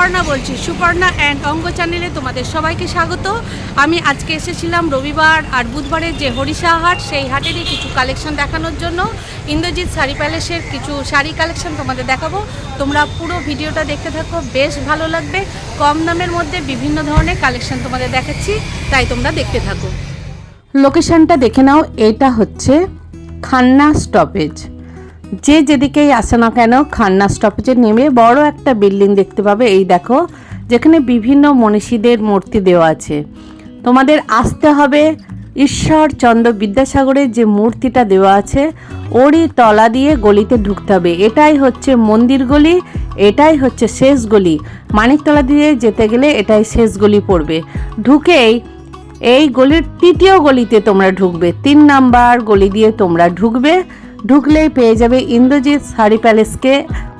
সুপর্ণা বলছি, সুপর্ণা অ্যান্ড অঙ্গ চ্যানেলে তোমাদের সবাইকে স্বাগত। আমি আজকে এসেছিলাম রবিবার আর বুধবারের যে হরিষা হাট, সেই হাটেরই কিছু কালেকশন দেখানোর জন্য। ইন্দ্রজিৎ শাড়ি প্যালেসের কিছু শাড়ি কালেকশন তোমাদের দেখাবো। তোমরা পুরো ভিডিওটা দেখতে থাকো, বেশ ভালো লাগবে। কম দামের মধ্যে বিভিন্ন ধরনের কালেকশন তোমাদের দেখাচ্ছি, তাই তোমরা দেখতে থাকো। লোকেশনটা দেখে নাও, এটা হচ্ছে খান্না স্টপেজ। যে যেদিকেই আসে না কেন খান্না স্টপেজে নেমে বড় একটা বিল্ডিং দেখতে পাবে। এই দেখো, যেখানে বিভিন্ন মনীষীদের মূর্তি দেওয়া আছে। তোমাদের আসতে হবে ঈশ্বরচন্দ্র বিদ্যাসাগরের যে মূর্তিটা দেওয়া আছে, ওরই তলা দিয়ে গলিতে ঢুকতে হবে। এটাই হচ্ছে মন্দির গলি, এটাই হচ্ছে শেষ গলি। মানিকতলা দিয়ে যেতে গেলে এটাই শেষ গলি পড়বে। ঢুকেই এই গলির তৃতীয় গলিতে তোমরা ঢুকবে, 3 নাম্বার গলি দিয়ে তোমরা ঢুকবে। ঢুকলেই পেয়ে যাবে ইন্দ্রজিৎ শাড়ি প্যালেসকে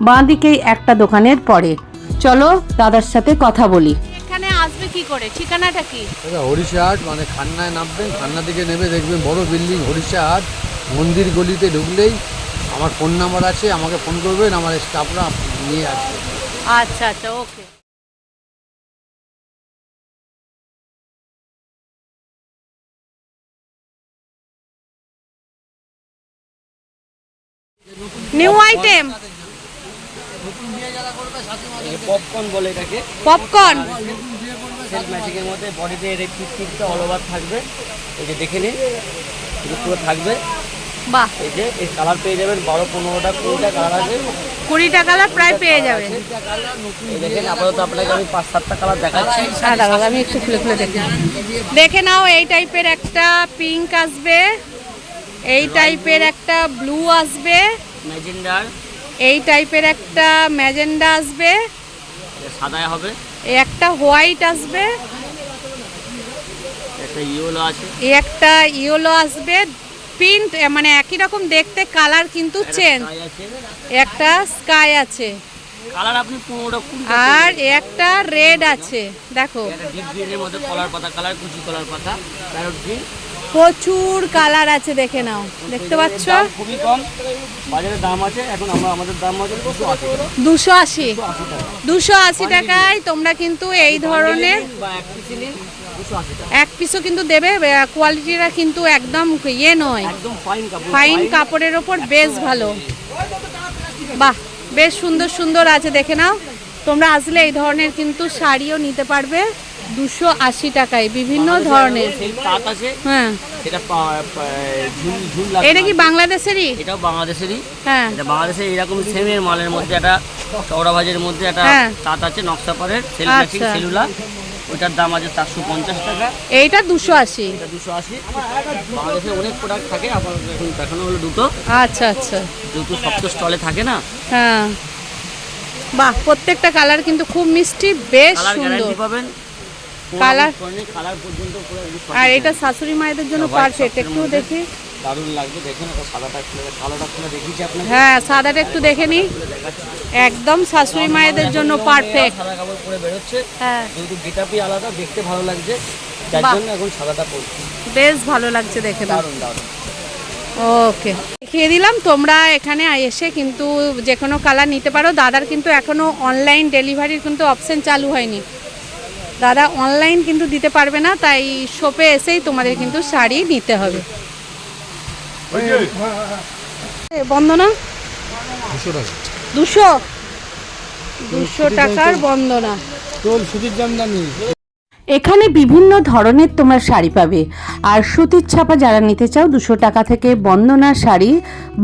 বাঁ দিকেই একটা দোকানের পরে। চলো দাদার সাথে কথা বলি। এখানে আসবে কি করে, ঠিকানাটা কি? হরিষা হাট মানে খান্নায় নামবেন, খান্না থেকে নেমে দেখবেন বড় বিল্ডিং হরিষা হাট। মন্দির গলিতে ঢুকলেই আমার ফোন নাম্বার আছে, আমাকে ফোন করবেন, আমার স্টাফরা নিয়ে আসবে। আচ্ছা আচ্ছা, ওকে। নিউ আইটেম পপকর্ন বলে এটাকে। পপকর্ন সেলফ ম্যাজিকের মধ্যে বডিতে এর টিপটা অল ওভার থাকবে। এই যে দেখে নিন, এটা পুরো থাকবে। বাহ, এই যে এই কালার পেয়ে যাবেন 12-15টা 20টা কালার আছে। 20টা কালার প্রায় পেয়ে যাবেন। এই দেখেন, আপাতত আপনাকে আমি 5-7টা কালার দেখাচ্ছি। আমি একটু খুলে খুলে দেখে নাও। এই টাইপের একটা পিঙ্ক আসবে, এই টাইপের একটা ব্লু আসবে, ম্যাজেন্ডার এই টাইপের একটা ম্যাজেন্ডা আসবে, সাদায় হবে, এই একটা হোয়াইট আসবে, একটা ইয়েলো আছে, এই একটা ইয়েলো আসবে। প্রিন্ট মানে একই রকম দেখতে, কালার কিন্তু চেঞ্জ। একটা স্কাই আছে, কালার আপনি 15টা আর একটা রেড আছে। দেখো, একটা ডিপ গ্রিনের মধ্যে কলার পাতা কালার, কুচি কলার পাতা, প্যারট গ্রিন, প্রচুর কালার আছে। দেখে নাও, দেখতে পাচ্ছ? খুবই কম বাজারে দাম আছে। এখন আমাদের দাম আছে 280 টাকায় তোমরা কিন্তু এই ধরনের এক পিসও কিন্তু দেবে। কোয়ালিটিটা কিন্তু একদম ইয়ে নয়, ফাইন কাপড়ের ওপর বেশ ভালো। বাহ, বেশ সুন্দর সুন্দর আছে, দেখে নাও। তোমরা আসলে এই ধরনের কিন্তু শাড়িও নিতে পারবে 280 টাকায়, বিভিন্ন ধরনের। হ্যাঁ, এটা কি বাংলাদেশেরই? এটাও বাংলাদেশেরই। হ্যাঁ, এটা বাংলাদেশের এরকম সেমের মালের মধ্যে একটা চওড়া ভাজের মধ্যে একটা তাঁত আছে, নকশা পাড়ের সেলুলার। ওইটার দাম আছে 450 টাকা। এইটা 280। এটা 280। বাংলাদেশে অনেক প্রোডাক্ট থাকে, আপনার এখন দেখানো হলো দুটো। আচ্ছা আচ্ছা, যেহেতু সব তো স্টলে থাকে না। হ্যাঁ, বাহ, প্রত্যেকটা কালার কিন্তু খুব মিষ্টি, বেশ সুন্দর পাবেন কালার। পর্যন্ত। আর এটা শাশুড়ি মায়েদের জন্য পারফেক্ট। একটু দেখি, দারুণ লাগবে। দেখেন সাদাটা খুলে, কালোটা খুলে দেখিয়েছি আপনাকে। হ্যাঁ, সাদাটা একটু দেখে নি, একদম শাশুড়ি মায়েদের জন্য পারফেক্ট। সাদা কাপড় পরে বেরোচ্ছে, হ্যাঁ, কিন্তু গেটআপই আলাদা, দেখতে ভালো লাগছে, যার জন্য এখন সাদাটা পরছি। বেশ ভালো লাগছে, দেখে নাও। দারুণ দারুণ। ওকে, দেখিয়ে দিলাম। তোমরা এখানে এসে কিন্তু যে কোনো কালার নিতে পারো। দাদার কিন্তু এখনও অনলাইন ডেলিভারির কিন্তু অপশান চালু হয়নি। দাদা অনলাইন কিন্তু দিতে পারবে না, তাই শপে এসেই তোমাদের কিন্তু শাড়ি নিতে হবে। বন্দনা 200 টাকার বন্দনা। এখানে বিভিন্ন ধরনের তোমরা শাড়ি পাবে। আর সুতির ছাপা যারা নিতে চাও, 200 টাকা থেকে বন্দনা শাড়ি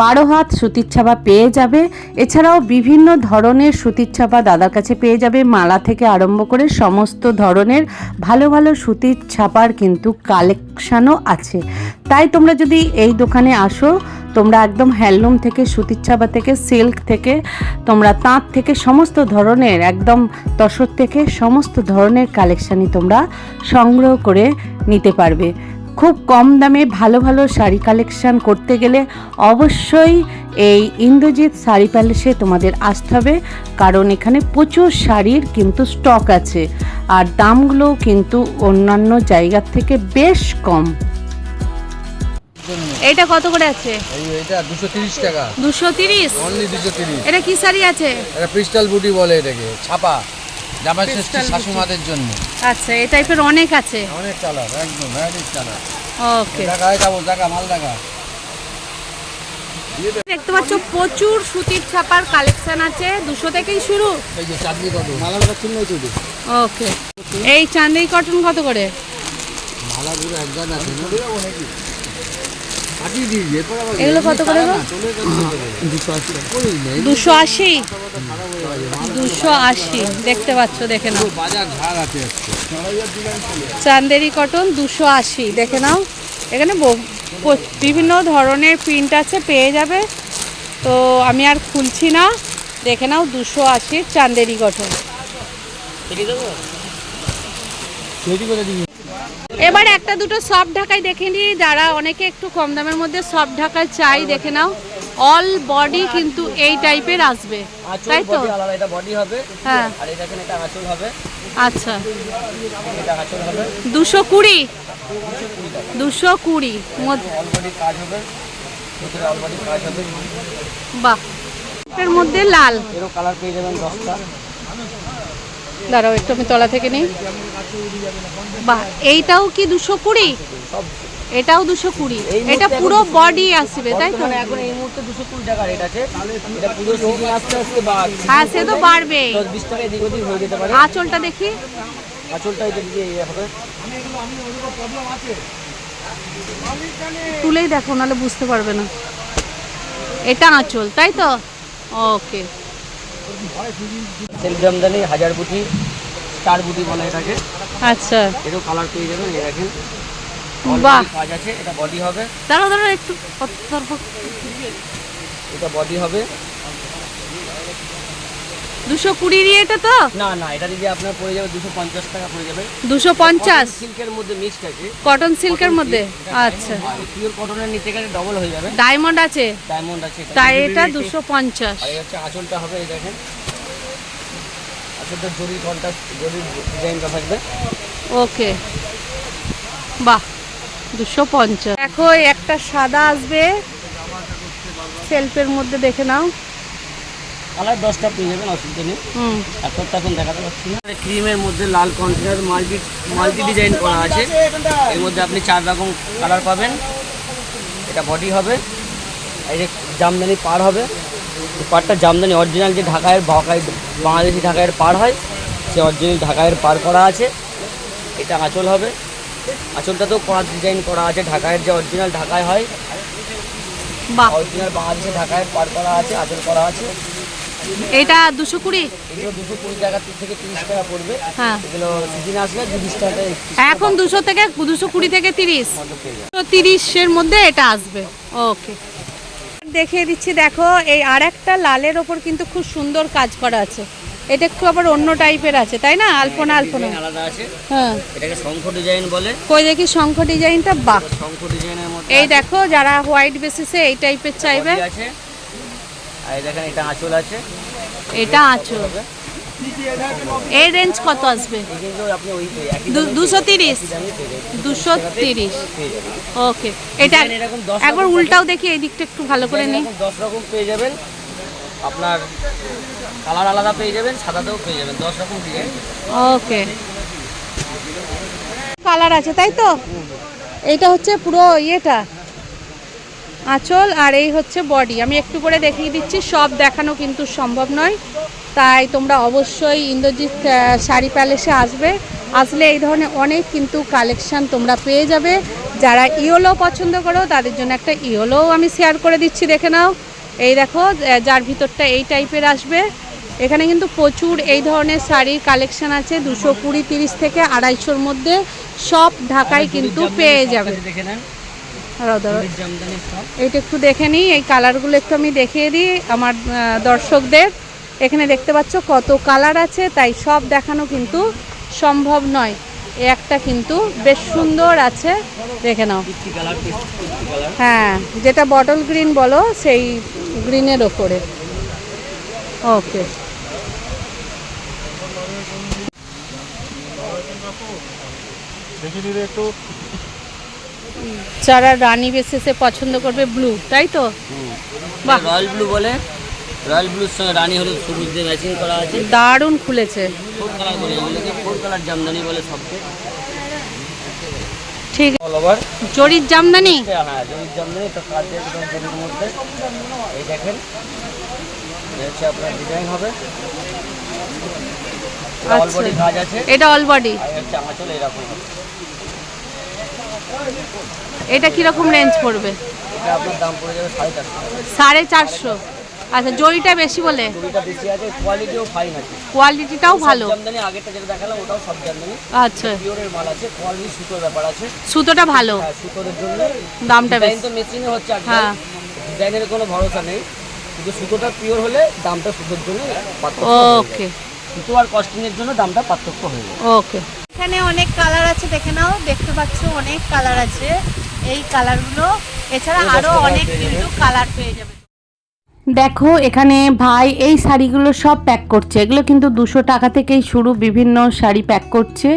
12 হাত সুতির ছাপা পেয়ে যাবে। এছাড়াও বিভিন্ন ধরনের সুতির ছাপা দাদার কাছে পেয়ে যাবে। মালা থেকে আরম্ভ করে সমস্ত ধরনের ভালো ভালো সুতির ছাপার কিন্তু কালেকশানও আছে। তাই তোমরা যদি এই দোকানে আসো, তোমরা একদম হ্যান্ডলুম থেকে, সুতির ছাপা থেকে, সিল্ক থেকে, তোমরা তাঁত থেকে, সমস্ত ধরনের একদম তসর থেকে সমস্ত ধরনের কালেকশানই তোমরা সংগ্রহ করে নিতে পারবে। খুব কম দামে ভালো ভালো শাড়ি কালেকশান করতে গেলে অবশ্যই এই ইন্দ্রজিৎ শাড়ি প্যালেসে তোমাদের আসতে হবে, কারণ এখানে প্রচুর শাড়ির কিন্তু স্টক আছে আর দামগুলোও কিন্তু অন্যান্য জায়গার থেকে বেশ কম। এইটা কত করে আছে? এটা 230 টাকা। 230? অনলি 230। এটা কি শাড়ি আছে? এটা ক্রিস্টাল বুটি বলে এটাকে, ছাপা। ডাবল ষষ্ঠী Crystal শাশুমাদের জন্য। আচ্ছা, এই টাইপের অনেক আছে। অনেক কালার, একদম ভ্যারাইটিস কালার। ওকে, দেখা মাল দেখা। দেখতে পাচ্ছ প্রচুর সুতির ছাপার কালেকশন আছে। 200 থেকেই শুরু। এই যে চাঁদনি কটন মালাগুলো চিনলেই তো দিই। ওকে, এই চাঁদেই কটন কত করে? মালাগুলো একদম আছে না নাকি কাটিয়ে দিই এরপর আবার এগুলো কত করে গো? 280। 280 দেখতে পাচ্ছ, দেখে নাও। বাজার ঝাড় আছে আজকে। চান্দেরি কটন 280 দেখে নাও। এখানে বিভিন্ন ধরনের প্রিন্ট আছে, পেয়ে যাবে। তো আমি আর খুলছি না, দেখে নাও। 280 চান্দেরি কটন। এবার একটা দুটো সফট ঢাকাই দেখে নিই, যারা অনেকে একটু কম দামের মধ্যে সফট ঢাকাই চাই, দেখে নাও। অল বডি কিন্তু এই টাইপের আসবে, তাই তো? এটা বডি হবে, হ্যাঁ। আর এটা এখানে এটা আঁচল হবে। আচ্ছা, এটা আঁচল হবে 220। 220 অল বডি কাজ হবে, ভিতরে অল বডি কাজ হবে। বাহ, এর মধ্যে লাল। এরও কালার পেয়ে যাবেন 10টা। দাঁড়াও একটু আমি তলা থেকে নিই। বাহ, এইটাও কি 220? এটাও 220। এটা পুরো বডি আসবে, তাই তো? বর্তমানে এখন এই মুহূর্তে 220 টাকা রেট আছে। এটা পুরো সিজন আস্তে আস্তে বাড়ছে। হ্যাঁ, সে তো বাড়বে। 10-20 টাকা এদিক ওদিক হয়ে যেতে পারে। আঁচলটা দেখি। আঁচলটা এটা দিয়ে হবে। তুলেই দেখো, নাহলে বুঝতে পারবে না। এটা আঁচল, তাই তো? ওকে, সেলফ জামদানি, হাজার বুটি, স্টার বুটি বলে এটাকে। আচ্ছা, এরও কালার পেয়ে যাবেন। এই দেখেন বাহ। কাজ আছে। এটা বডি হবে। দাঁড়াও দাঁড়াও একটু। এটা বডি হবে। 220 এটা তো? না না, এটা যদি আপনার পড়ে যাবে 250 টাকা পড়ে যাবে। 250 সিল্কের মধ্যে মিক্সড আছে। কটন সিল্কের মধ্যে। আচ্ছা, পিওর কটনের নিতে গেলে ডবল হয়ে যাবে। ডায়মন্ড আছে, ডায়মন্ড আছে। তাই এটা 250। আর এই হচ্ছে আঁচলটা হবে। এই দেখেন আঁচলটা জরি কন্ট্রাস্ট, জরি ডিজাইনটা থাকবে। ওকে, বাহ, 250। দেখো একটা সাদা আসবে সেলফের মধ্যে, দেখে নাও। কালার 10টা পেয়ে যাবেন, অসুবিধা নেই। এতটা এখন দেখাতে পাচ্ছি না। ক্রিমের মধ্যে লাল কন্টেনার মাল্টি ডিজাইন করা আছে। এর মধ্যে আপনি 4 রকম কালার পাবেন। এটা বডি হবে। এই যে জামদানি পার হবে। এই পাড়টা জামদানি অরিজিনাল যে ঢাকায়ের বাংলাদেশি ঢাকায়ের পার হয়, সে অরিজিনাল ঢাকায়ের পার করা আছে। এটা আঁচল হবে। আঁচলটাতেও পাঁচ ডিজাইন করা আছে। ঢাকায়ের যে অরিজিনাল ঢাকায় হয়, বাহ, অরিজিনাল বাংলাদেশি ঢাকায়ের পার করা আছে, আঁচল করা আছে। এটা 220। এগুলো 220 টাকা থেকে 30 টাকা পড়বে। হ্যাঁ, এগুলো সিজন আসলে 20 টাকা এখন 220 থেকে 30 30 এর মধ্যে এটা আসবে। ওকে, দেখিয়ে দিচ্ছি। দেখো এই আরেকটা লালের ওপর কিন্তু খুব সুন্দর কাজ করা আছে। এটা একটু আবার অন্য টাইপের আছে, তাই না? আলপনা আলপনা আলাদা আছে। হ্যাঁ, এটাকে শঙ্খ ডিজাইন বলে। কই দেখি শঙ্খ ডিজাইনটা। বাহ, শঙ্খ ডিজাইনের মধ্যে এই দেখো, যারা হোয়াইট বেসিসে এই টাইপের চাইবে। body আছে। আর এই দেখেন এটা আঁচল আছে। এটা আঁচল। এই রেঞ্জ কত আসবে? এই কিন্তু আপনি ওই একই 230। দামে পেয়ে যাবেন। 230। পেয়ে যাবেন। ওকে, এটা Design এরকম 10 একবার রকম উল্টাও দেখি, এই দিকটা একটু ভালো করে নিই। এরকম 10 রকম পেয়ে যাবেন। আপনার কালার আলাদা পেয়ে যাবেন, সাদাতেও পেয়ে যাবেন। 10 রকম ডিজাইন। ওকে, কালার আছে, তাই তো? এইটা হচ্ছে পুরো ইয়েটা আঁচল, আর এই হচ্ছে বডি। আমি একটু করে দেখিয়ে দিচ্ছি, সব দেখানো কিন্তু সম্ভব নয়। তাই তোমরা অবশ্যই ইন্দ্রজিৎ শাড়ি প্যালেসে আসলে এই ধরনের অনেক কিন্তু কালেকশান তোমরা পেয়ে যাবে। যারা ইয়েলো পছন্দ করো তাদের জন্য একটা ইয়েলোও আমি শেয়ার করে দিচ্ছি, দেখে নাও। এই দেখো, যার ভিতরটা এই টাইপের আসবে। এখানে কিন্তু প্রচুর এই ধরনের শাড়ির কালেকশান আছে। 220, 30 থেকে 250-র মধ্যে সব ঢাকায় কিন্তু পেয়ে যাবে। দেখে নেন জামদানি সব। এইটা একটু দেখে নিই, এই কালারগুলো একটু আমি দেখিয়ে দিই আমার দর্শকদের। এখানে দেখতে পাচ্ছ কত কালার আছে, তাই সব দেখানো কিন্তু সম্ভব নয়। এই একটা কিন্তু বেশ সুন্দর আছে, দেখে নাও। হ্যাঁ, যেটা বটল গ্রিন বলো, সেই গ্রিনের ওপরে। ওকে, যারা রানী বেসিসে পছন্দ করবে ব্লু, তাই তো? বাহ, রয়্যাল ব্লু বলে। রয়্যাল ব্লুর সঙ্গে রানী হলুদ সবুজ দিয়ে ম্যাচিং করা আছে। দারুণ খুলেছে। 4 কালার করে, এগুলোকে 4 কালার জামদানি বলে সবকে। ঠিক অল ওভার জরির জামদানি। হ্যাঁ, জরির জামদানি তো কাজ দিয়ে একদম জরির মধ্যে। এই দেখেন, এই হচ্ছে আপনার ডিজাইন হবে। অল আচ্ছা, বডি কাজ আছে। এটা অল বডি। আর হচ্ছে আঁচল এরকম হবে। এটা কিরকম রেঞ্জ পড়বে? এটা আপনার দাম পড়ে যাবে 450 450। আচ্ছা, জরিটা বেশি বলে? জরিটা বেশি আছে, কোয়ালিটিও ফাইন আছে। কোয়ালিটিটাও ভালো। সব জামদানি আগেরটা যেটা দেখালাম ওটাও সব জামদানি। আচ্ছা, পিওরের মাল আছে, কোয়ালিটি সুতোর ব্যাপার আছে। সুতোটা ভালো, হ্যাঁ, সুতোর জন্য দামটা ডিজাইন বেশি। তো মেশিনে হচ্ছে আজকাল, হ্যাঁ, ডিজাইনের কোনো ভরসা নেই, কিন্তু সুতোটা পিওর হলে দামটা সুতোর জন্য পার্থক্য। ওকে, সুতো আর কস্টিং এর জন্য দামটা পার্থক্য হয়ে যায়। ওকে। এখানে অনেক কালার আছে, দেখে নাও, দেখতে পাচ্ছ অনেক কালার আছে। এই কালারগুলো এছাড়া আরো অনেক কিন্তু কালার পেয়ে যাবে। দেখো এখানে ভাই এই শাড়িগুলো সব প্যাক করছে। এগুলো কিন্তু 200 টাকা থেকেই শুরু, বিভিন্ন শাড়ি প্যাক করছে,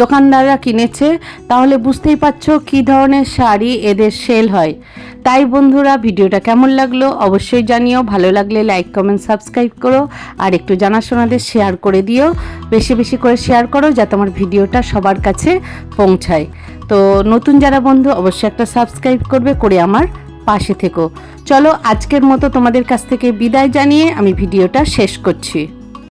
দোকানদাররা কিনেছে। তাহলে বুঝতেই পারছো কী ধরনের শাড়ি এদের সেল হয়। তাই বন্ধুরা, ভিডিওটা কেমন লাগলো অবশ্যই জানিও। ভালো লাগলে লাইক কমেন্ট সাবস্ক্রাইব করো, আর একটু জানাশোনাদের শেয়ার করে দিও। বেশি বেশি করে শেয়ার করো যাতে আমার ভিডিওটা সবার কাছে পৌঁছায়। তো নতুন যারা বন্ধু অবশ্যই একটা সাবস্ক্রাইব করবে, করে আমার পাশে থেকো। চলো আজকের মতো তোমাদের কাছ থেকে বিদায় জানিয়ে আমি ভিডিওটা শেষ করছি।